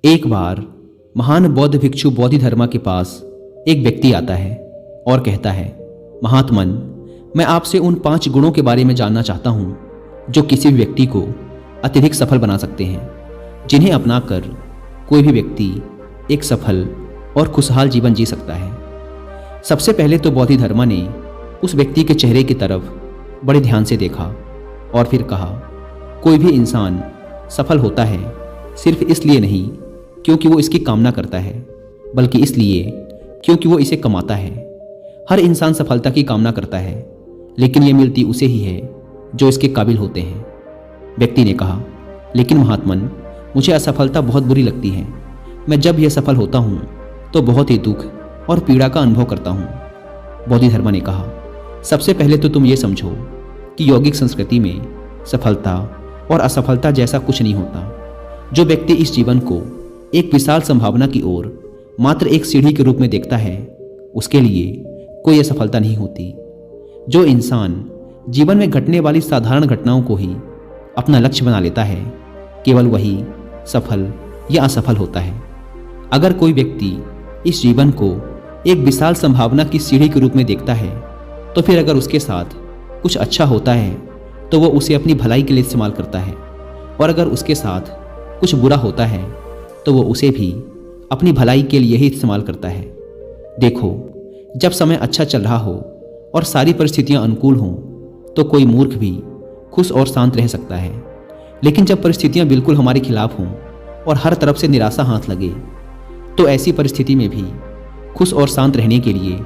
एक बार महान बौद्ध भिक्षु बोधिधर्मा के पास एक व्यक्ति आता है और कहता है, महात्मन, मैं आपसे उन 5 गुणों के बारे में जानना चाहता हूँ जो किसी भी व्यक्ति को अत्यधिक सफल बना सकते हैं, जिन्हें अपनाकर कोई भी व्यक्ति एक सफल और खुशहाल जीवन जी सकता है। सबसे पहले तो बोधिधर्मा ने उस व्यक्ति के चेहरे की तरफ बड़े ध्यान से देखा और फिर कहा, कोई भी इंसान सफल होता है सिर्फ इसलिए नहीं क्योंकि वो इसकी कामना करता है, बल्कि इसलिए क्योंकि वो इसे कमाता है। हर इंसान सफलता की कामना करता है, लेकिन ये मिलती उसे ही है जो इसके काबिल होते हैं। व्यक्ति ने कहा, लेकिन महात्मन, मुझे असफलता बहुत बुरी लगती है। मैं जब यह सफल होता हूँ तो बहुत ही दुख और पीड़ा का अनुभव करता हूँ। बोधिधर्मा ने कहा, सबसे पहले तो तुम ये समझो कि यौगिक संस्कृति में सफलता और असफलता जैसा कुछ नहीं होता। जो व्यक्ति इस जीवन को एक विशाल संभावना की ओर मात्र एक सीढ़ी के रूप में देखता है, उसके लिए कोई असफलता नहीं होती। जो इंसान जीवन में घटने वाली साधारण घटनाओं को ही अपना लक्ष्य बना लेता है, केवल वही सफल या असफल होता है। अगर कोई व्यक्ति इस जीवन को एक विशाल संभावना की सीढ़ी के रूप में देखता है, तो फिर अगर उसके साथ कुछ अच्छा होता है तो वो उसे अपनी भलाई के लिए इस्तेमाल करता है, और अगर उसके साथ कुछ बुरा होता है तो वो उसे भी अपनी भलाई के लिए ही इस्तेमाल करता है। देखो, जब समय अच्छा चल रहा हो और सारी परिस्थितियां अनुकूल हों तो कोई मूर्ख भी खुश और शांत रह सकता है, लेकिन जब परिस्थितियां बिल्कुल हमारे खिलाफ हों और हर तरफ से निराशा हाथ लगे, तो ऐसी परिस्थिति में भी खुश और शांत रहने के लिए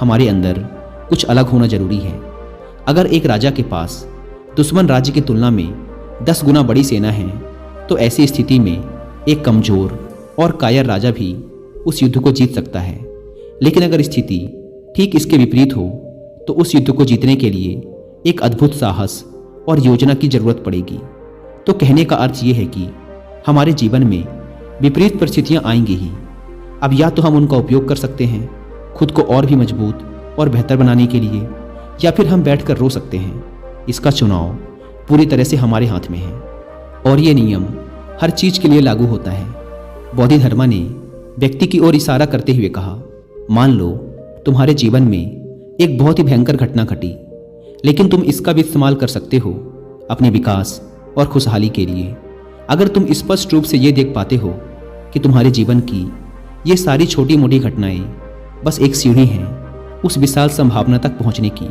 हमारे अंदर कुछ अलग होना जरूरी है। अगर एक राजा के पास दुश्मन राज्य की तुलना में 10 गुना बड़ी सेना है, तो ऐसी स्थिति में एक कमजोर और कायर राजा भी उस युद्ध को जीत सकता है। लेकिन अगर स्थिति ठीक इसके विपरीत हो तो उस युद्ध को जीतने के लिए एक अद्भुत साहस और योजना की जरूरत पड़ेगी। तो कहने का अर्थ यह है कि हमारे जीवन में विपरीत परिस्थितियां आएंगी ही। अब या तो हम उनका उपयोग कर सकते हैं खुद को और भी मजबूत और बेहतर बनाने के लिए, या फिर हम बैठकर रो सकते हैं। इसका चुनाव पूरी तरह से हमारे हाथ में है, और ये नियम हर चीज के लिए लागू होता है। बोधिधर्मा ने व्यक्ति की ओर इशारा करते हुए कहा, मान लो तुम्हारे जीवन में एक बहुत ही भयंकर घटना घटी, लेकिन तुम इसका भी इस्तेमाल कर सकते हो अपने विकास और खुशहाली के लिए। अगर तुम स्पष्ट रूप से ये देख पाते हो कि तुम्हारे जीवन की ये सारी छोटी मोटी घटनाएं बस एक सीढ़ी हैं उस विशाल संभावना तक पहुंचने की,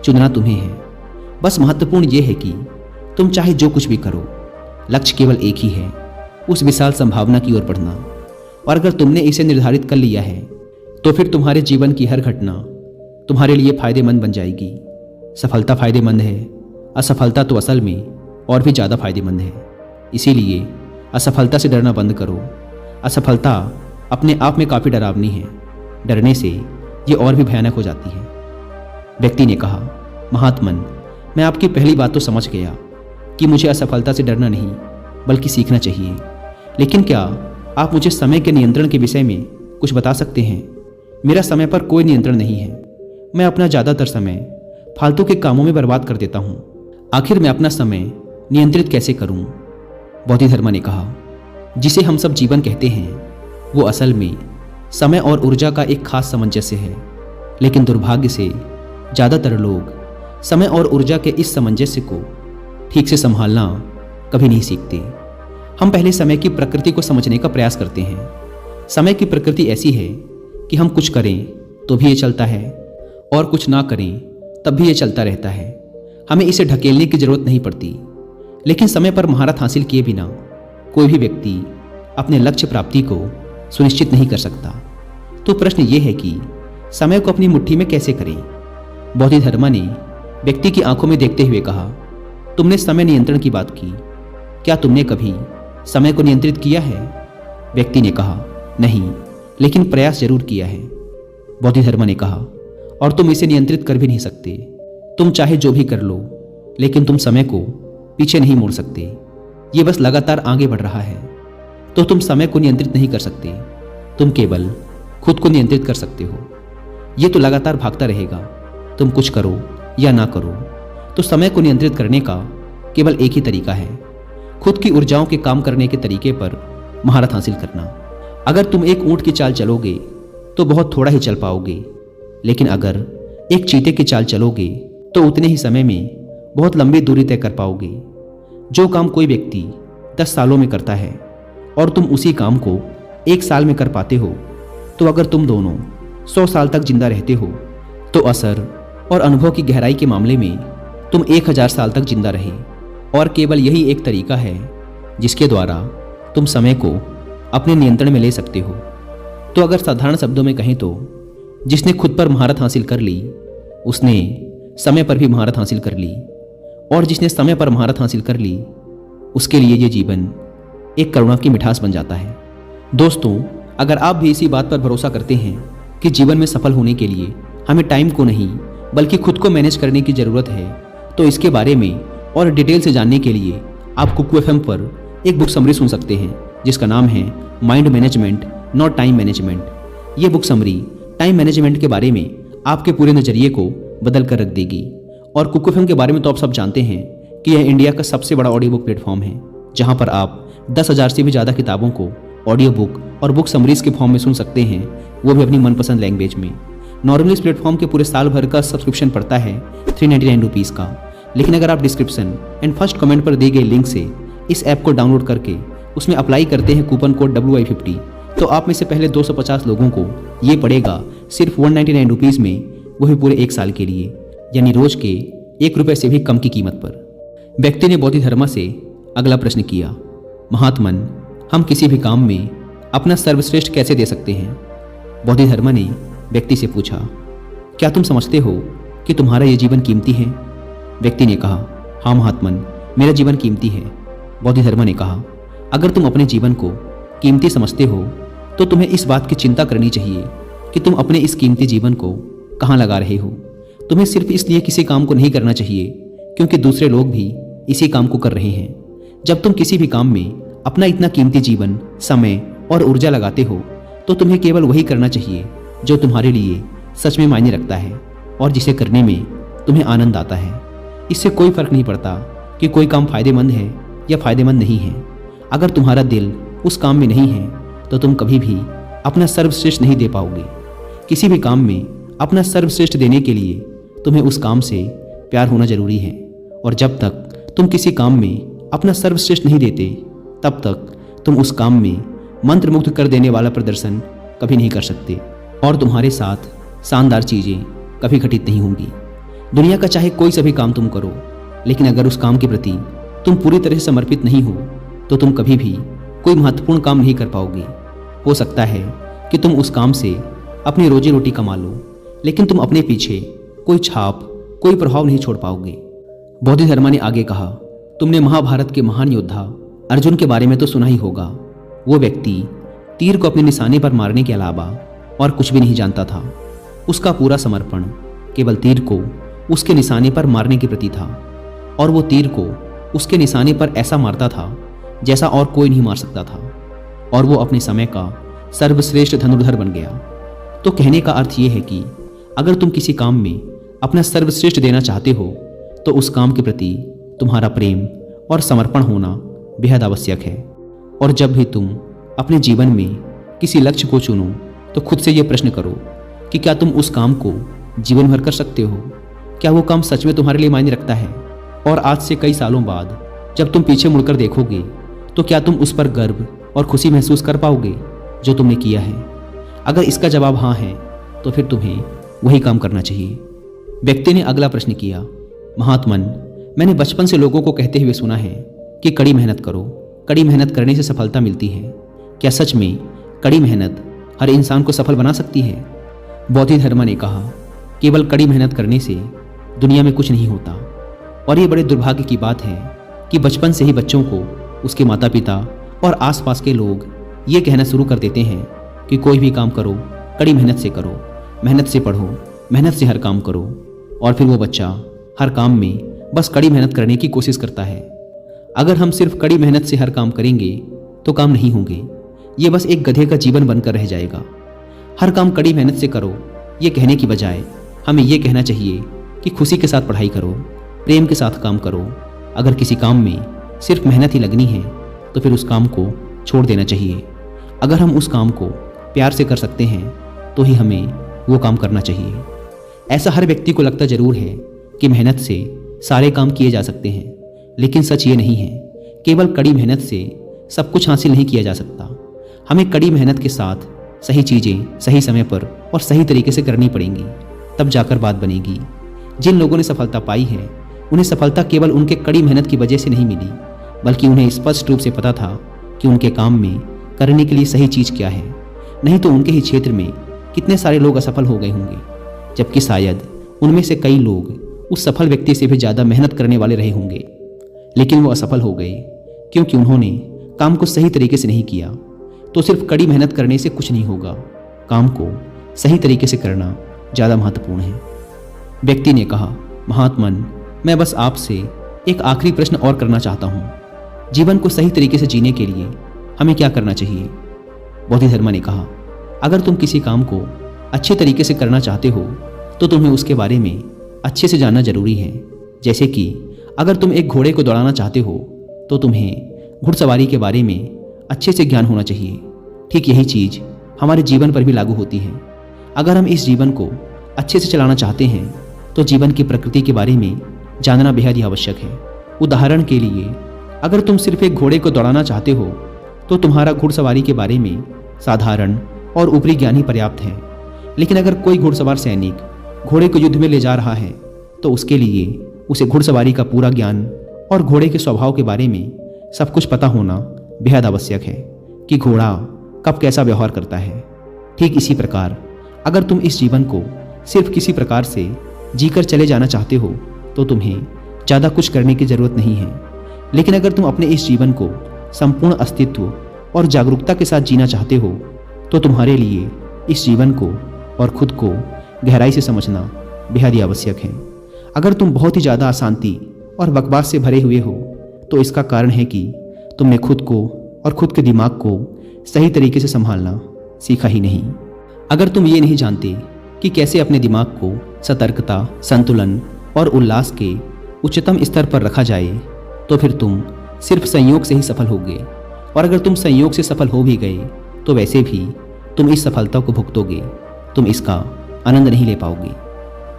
चुनना तुम्हें है। बस महत्वपूर्ण ये है कि तुम चाहे जो कुछ भी करो, लक्ष्य केवल एक ही है, उस विशाल संभावना की ओर बढ़ना। और अगर तुमने इसे निर्धारित कर लिया है तो फिर तुम्हारे जीवन की हर घटना तुम्हारे लिए फायदेमंद बन जाएगी। सफलता फायदेमंद है, असफलता तो असल में और भी ज़्यादा फायदेमंद है। इसीलिए असफलता से डरना बंद करो। असफलता अपने आप में काफ़ी डरावनी है, डरने से ये और भी भयानक हो जाती है। व्यक्ति ने कहा, महात्मन, मैं आपकी पहली बात तो समझ गया कि मुझे असफलता से डरना नहीं बल्कि सीखना चाहिए, लेकिन क्या आप मुझे समय के नियंत्रण के विषय में कुछ बता सकते हैं? मेरा समय पर कोई नियंत्रण नहीं है। मैं अपना ज़्यादातर समय फालतू के कामों में बर्बाद कर देता हूँ। आखिर मैं अपना समय नियंत्रित कैसे करूँ? बोधिधर्मा ने कहा, जिसे हम सब जीवन कहते हैं वो असल में समय और ऊर्जा का एक खास सामंजस्य है, लेकिन दुर्भाग्य से ज़्यादातर लोग समय और ऊर्जा के इस सामंजस्य को ठीक से संभालना कभी नहीं सीखते। हम पहले समय की प्रकृति को समझने का प्रयास करते हैं। समय की प्रकृति ऐसी है कि हम कुछ करें तो भी ये चलता है, और कुछ ना करें तब भी ये चलता रहता है। हमें इसे ढकेलने की जरूरत नहीं पड़ती। लेकिन समय पर महारत हासिल किए बिना कोई भी व्यक्ति अपने लक्ष्य प्राप्ति को सुनिश्चित नहीं कर सकता। तो प्रश्न ये है कि समय को अपनी मुट्ठी में कैसे करें? बोधिधर्मा ने व्यक्ति की आंखों में देखते हुए कहा, तुमने समय नियंत्रण की बात की, क्या तुमने कभी समय को नियंत्रित किया है? व्यक्ति ने कहा, नहीं, लेकिन प्रयास जरूर किया है। बोधिधर्मा ने कहा, और तुम इसे नियंत्रित कर भी नहीं सकते। तुम चाहे जो भी कर लो, लेकिन तुम समय को पीछे नहीं मोड़ सकते। ये बस लगातार आगे बढ़ रहा है। तो तुम समय को नियंत्रित नहीं कर सकते, तुम केवल खुद को नियंत्रित कर सकते हो। ये तो लगातार भागता रहेगा। तुम कुछ करो या ना करो, तो समय को नियंत्रित करने का केवल एक ही तरीका है। खुद की ऊर्जाओं के काम करने के तरीके पर महारत हासिल करना। अगर तुम एक ऊंट की चाल चलोगे तो बहुत थोड़ा ही चल पाओगे, लेकिन अगर एक चीते की चाल चलोगे तो उतने ही समय में बहुत लंबी दूरी तय कर पाओगे। जो काम कोई व्यक्ति 10 सालों में करता है और तुम उसी काम को 1 साल में कर पाते हो, तो अगर तुम दोनों 100 साल तक जिंदा रहते हो तो असर और अनुभव की गहराई के मामले में तुम 1000 साल तक जिंदा रहे। और केवल यही एक तरीका है जिसके द्वारा तुम समय को अपने नियंत्रण में ले सकते हो। तो अगर साधारण शब्दों में कहें तो जिसने खुद पर महारत हासिल कर ली उसने समय पर भी महारत हासिल कर ली, और जिसने समय पर महारत हासिल कर ली उसके लिए ये जीवन एक करुणा की मिठास बन जाता है। दोस्तों, अगर आप भी इसी बात पर भरोसा करते हैं कि जीवन में सफल होने के लिए हमें टाइम को नहीं बल्कि खुद को मैनेज करने की ज़रूरत है, तो इसके बारे में और डिटेल से जानने के लिए आप कुकू एफएम पर एक बुक समरी सुन सकते हैं जिसका नाम है mind management not time management. ये बुक समरी टाइम मैनेजमेंट के बारे में आपके पूरे नज़रिए को बदल कर रख देगी। और कुकू एफएम के बारे में तो आप सब जानते हैं कि यह इंडिया का सबसे बड़ा ऑडियो बुक प्लेटफॉर्म है, जहाँ पर आप 10,000 से भी ज़्यादा किताबों को ऑडियो बुक और बुक समरीज के फॉर्म में सुन सकते हैं, वो भी अपनी मनपसंद लैंग्वेज में। नॉर्मली इस प्लेटफॉर्म के पूरे साल भर का सब्सक्रिप्शन पड़ता है 399 रुपीज़ का, लेकिन अगर आप डिस्क्रिप्शन एंड फर्स्ट कमेंट पर दिए गए लिंक से इस ऐप को डाउनलोड करके उसमें अप्लाई करते हैं कूपन कोड WI50, तो आप में से पहले 250 लोगों को ये पड़ेगा सिर्फ 199 रुपीज़ में, वो भी पूरे 1 साल के लिए, यानी रोज के 1 रुपये से भी कम की कीमत पर। व्यक्ति ने बोधिधर्मा से अगला प्रश्न किया, महात्मन, हम किसी भी काम में अपना सर्वश्रेष्ठ कैसे दे सकते हैं? बोधिधर्मा ने व्यक्ति से पूछा, क्या तुम समझते हो कि तुम्हारा यह जीवन कीमती है? व्यक्ति ने कहा, हाँ महात्मन, मेरा जीवन कीमती है। बोधिधर्मा ने कहा, अगर तुम अपने जीवन को कीमती समझते हो तो तुम्हें इस बात की चिंता करनी चाहिए कि तुम अपने इस कीमती जीवन को कहाँ लगा रहे हो। तुम्हें सिर्फ इसलिए किसी काम को नहीं करना चाहिए क्योंकि दूसरे लोग भी इसी काम को कर रहे हैं। जब तुम किसी भी काम में अपना इतना कीमती जीवन, समय और ऊर्जा लगाते हो तो तुम्हें केवल वही करना चाहिए जो तुम्हारे लिए सच में मायने रखता है और जिसे करने में तुम्हें आनंद आता है। इससे कोई फर्क नहीं पड़ता कि कोई काम फायदेमंद है या फायदेमंद नहीं है। अगर तुम्हारा दिल उस काम में नहीं है तो तुम कभी भी अपना सर्वश्रेष्ठ नहीं दे पाओगे। किसी भी काम में अपना सर्वश्रेष्ठ देने के लिए तुम्हें उस काम से प्यार होना जरूरी है, और जब तक तुम किसी काम में अपना सर्वश्रेष्ठ नहीं देते तब तक तुम उस काम में मंत्रमुग्ध कर देने वाला प्रदर्शन कभी नहीं कर सकते, और तुम्हारे साथ शानदार चीज़ें कभी घटित नहीं होंगी। दुनिया का चाहे कोई सा भी काम तुम करो, लेकिन अगर उस काम के प्रति तुम पूरी तरह से समर्पित नहीं हो तो तुम कभी भी कोई महत्वपूर्ण काम नहीं कर पाओगे। हो सकता है कि तुम उस काम से अपनी रोजी रोटी कमा लो, लेकिन तुम अपने पीछे कोई छाप, कोई प्रभाव नहीं छोड़ पाओगे। बोधिधर्मा ने आगे कहा, तुमने महाभारत के महान योद्धा अर्जुन के बारे में तो सुना ही होगा। वो व्यक्ति तीर को अपने निशाने पर मारने के अलावा और कुछ भी नहीं जानता था। उसका पूरा समर्पण केवल तीर को उसके निशाने पर मारने के प्रति था, और वो तीर को उसके निशाने पर ऐसा मारता था जैसा और कोई नहीं मार सकता था, और वो अपने समय का सर्वश्रेष्ठ धनुर्धर बन गया। तो कहने का अर्थ ये है कि अगर तुम किसी काम में अपना सर्वश्रेष्ठ देना चाहते हो तो उस काम के प्रति तुम्हारा प्रेम और समर्पण होना बेहद आवश्यक है। और जब भी तुम अपने जीवन में किसी लक्ष्य को चुनो तो खुद से ये प्रश्न करो कि क्या तुम उस काम को जीवन भर कर सकते हो? क्या वो काम सच में तुम्हारे लिए मायने रखता है? और आज से कई सालों बाद जब तुम पीछे मुड़कर देखोगे तो क्या तुम उस पर गर्व और खुशी महसूस कर पाओगे जो तुमने किया है? अगर इसका जवाब हाँ है तो फिर तुम्हें वही काम करना चाहिए। व्यक्ति ने अगला प्रश्न किया, महात्मन, मैंने बचपन से लोगों को कहते हुए सुना है कि कड़ी मेहनत करो, कड़ी मेहनत करने से सफलता मिलती है। क्या सच में कड़ी मेहनत हर इंसान को सफल बना सकती है? बोधिधर्मा ने कहा, केवल कड़ी मेहनत करने से दुनिया में कुछ नहीं होता, और ये बड़े दुर्भाग्य की बात है कि बचपन से ही बच्चों को उसके माता पिता और आसपास के लोग ये कहना शुरू कर देते हैं कि कोई भी काम करो कड़ी मेहनत से करो, मेहनत से पढ़ो, मेहनत से हर काम करो, और फिर वो बच्चा हर काम में बस कड़ी मेहनत करने की कोशिश करता है। अगर हम सिर्फ कड़ी मेहनत से हर काम करेंगे तो काम नहीं होंगे, ये बस एक गधे का जीवन बनकर रह जाएगा। हर काम कड़ी मेहनत से करो ये कहने की बजाय हमें ये कहना चाहिए कि खुशी के साथ पढ़ाई करो, प्रेम के साथ काम करो। अगर किसी काम में सिर्फ मेहनत ही लगनी है तो फिर उस काम को छोड़ देना चाहिए। अगर हम उस काम को प्यार से कर सकते हैं तो ही हमें वो काम करना चाहिए। ऐसा हर व्यक्ति को लगता ज़रूर है कि मेहनत से सारे काम किए जा सकते हैं, लेकिन सच ये नहीं है। केवल कड़ी मेहनत से सब कुछ हासिल नहीं किया जा सकता। हमें कड़ी मेहनत के साथ सही चीज़ें सही समय पर और सही तरीके से करनी पड़ेंगी, तब जाकर बात बनेगी। जिन लोगों ने सफलता पाई है उन्हें सफलता केवल उनके कड़ी मेहनत की वजह से नहीं मिली, बल्कि उन्हें स्पष्ट रूप से पता था कि उनके काम में करने के लिए सही चीज़ क्या है। नहीं तो उनके ही क्षेत्र में कितने सारे लोग असफल हो गए होंगे, जबकि शायद उनमें से कई लोग उस सफल व्यक्ति से भी ज़्यादा मेहनत करने वाले रहे होंगे, लेकिन वो असफल हो गए क्योंकि उन्होंने काम को सही तरीके से नहीं किया। तो सिर्फ कड़ी मेहनत करने से कुछ नहीं होगा, काम को सही तरीके से करना ज़्यादा महत्वपूर्ण है। व्यक्ति ने कहा, महात्मन, मैं बस आपसे एक आखिरी प्रश्न और करना चाहता हूँ। जीवन को सही तरीके से जीने के लिए हमें क्या करना चाहिए? बोधिधर्मा ने कहा, अगर तुम किसी काम को अच्छे तरीके से करना चाहते हो तो तुम्हें उसके बारे में अच्छे से जानना जरूरी है। जैसे कि अगर तुम एक घोड़े को दौड़ाना चाहते हो तो तुम्हें घुड़सवारी के बारे में अच्छे से ज्ञान होना चाहिए। ठीक यही चीज़ हमारे जीवन पर भी लागू होती है। अगर हम इस जीवन को अच्छे से चलाना चाहते हैं तो जीवन की प्रकृति के बारे में जानना बेहद ही आवश्यक है। उदाहरण के लिए, अगर तुम सिर्फ एक घोड़े को दौड़ाना चाहते हो तो तुम्हारा घुड़सवारी के बारे में साधारण और ऊपरी ज्ञान ही पर्याप्त है। लेकिन अगर कोई घुड़सवार सैनिक घोड़े को युद्ध में ले जा रहा है तो उसके लिए उसे घुड़सवारी का पूरा ज्ञान और घोड़े के स्वभाव के बारे में सब कुछ पता होना बेहद आवश्यक है कि घोड़ा कब कैसा व्यवहार करता है। ठीक इसी प्रकार अगर तुम इस जीवन को सिर्फ किसी प्रकार से जीकर चले जाना चाहते हो तो तुम्हें ज़्यादा कुछ करने की ज़रूरत नहीं है। लेकिन अगर तुम अपने इस जीवन को संपूर्ण अस्तित्व और जागरूकता के साथ जीना चाहते हो तो तुम्हारे लिए इस जीवन को और खुद को गहराई से समझना बेहद ही आवश्यक है। अगर तुम बहुत ही ज़्यादा अशांति और बकवास से भरे हुए हो तो इसका कारण है कि तुमने खुद को और खुद के दिमाग को सही तरीके से संभालना सीखा ही नहीं। अगर तुम ये नहीं जानते कि कैसे अपने दिमाग को सतर्कता, संतुलन और उल्लास के उच्चतम स्तर पर रखा जाए तो फिर तुम सिर्फ संयोग से ही सफल होगे, और अगर तुम संयोग से सफल हो भी गए तो वैसे भी तुम इस सफलता को भुगतोगे, तुम इसका आनंद नहीं ले पाओगे।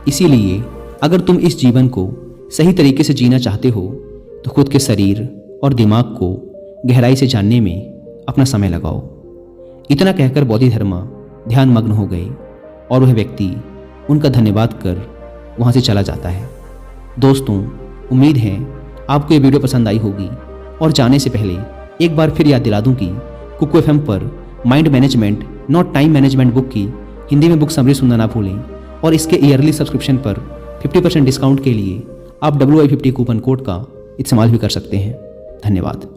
इसीलिए अगर तुम इस जीवन को सही तरीके से जीना चाहते हो तो खुद के शरीर और दिमाग को गहराई से जानने में अपना समय लगाओ। इतना कहकर बोधिधर्मा ध्यान मग्न हो गए और वह व्यक्ति उनका धन्यवाद कर वहाँ से चला जाता है। दोस्तों, उम्मीद है आपको ये वीडियो पसंद आई होगी, और जाने से पहले एक बार फिर याद दिला दूं कि कुकू FM पर mind management not time management book की हिंदी में बुक समरी सुनना ना भूलें, और इसके ईयरली सब्सक्रिप्शन पर 50% डिस्काउंट के लिए आप WI50 कूपन कोड का इस्तेमाल भी कर सकते हैं। धन्यवाद।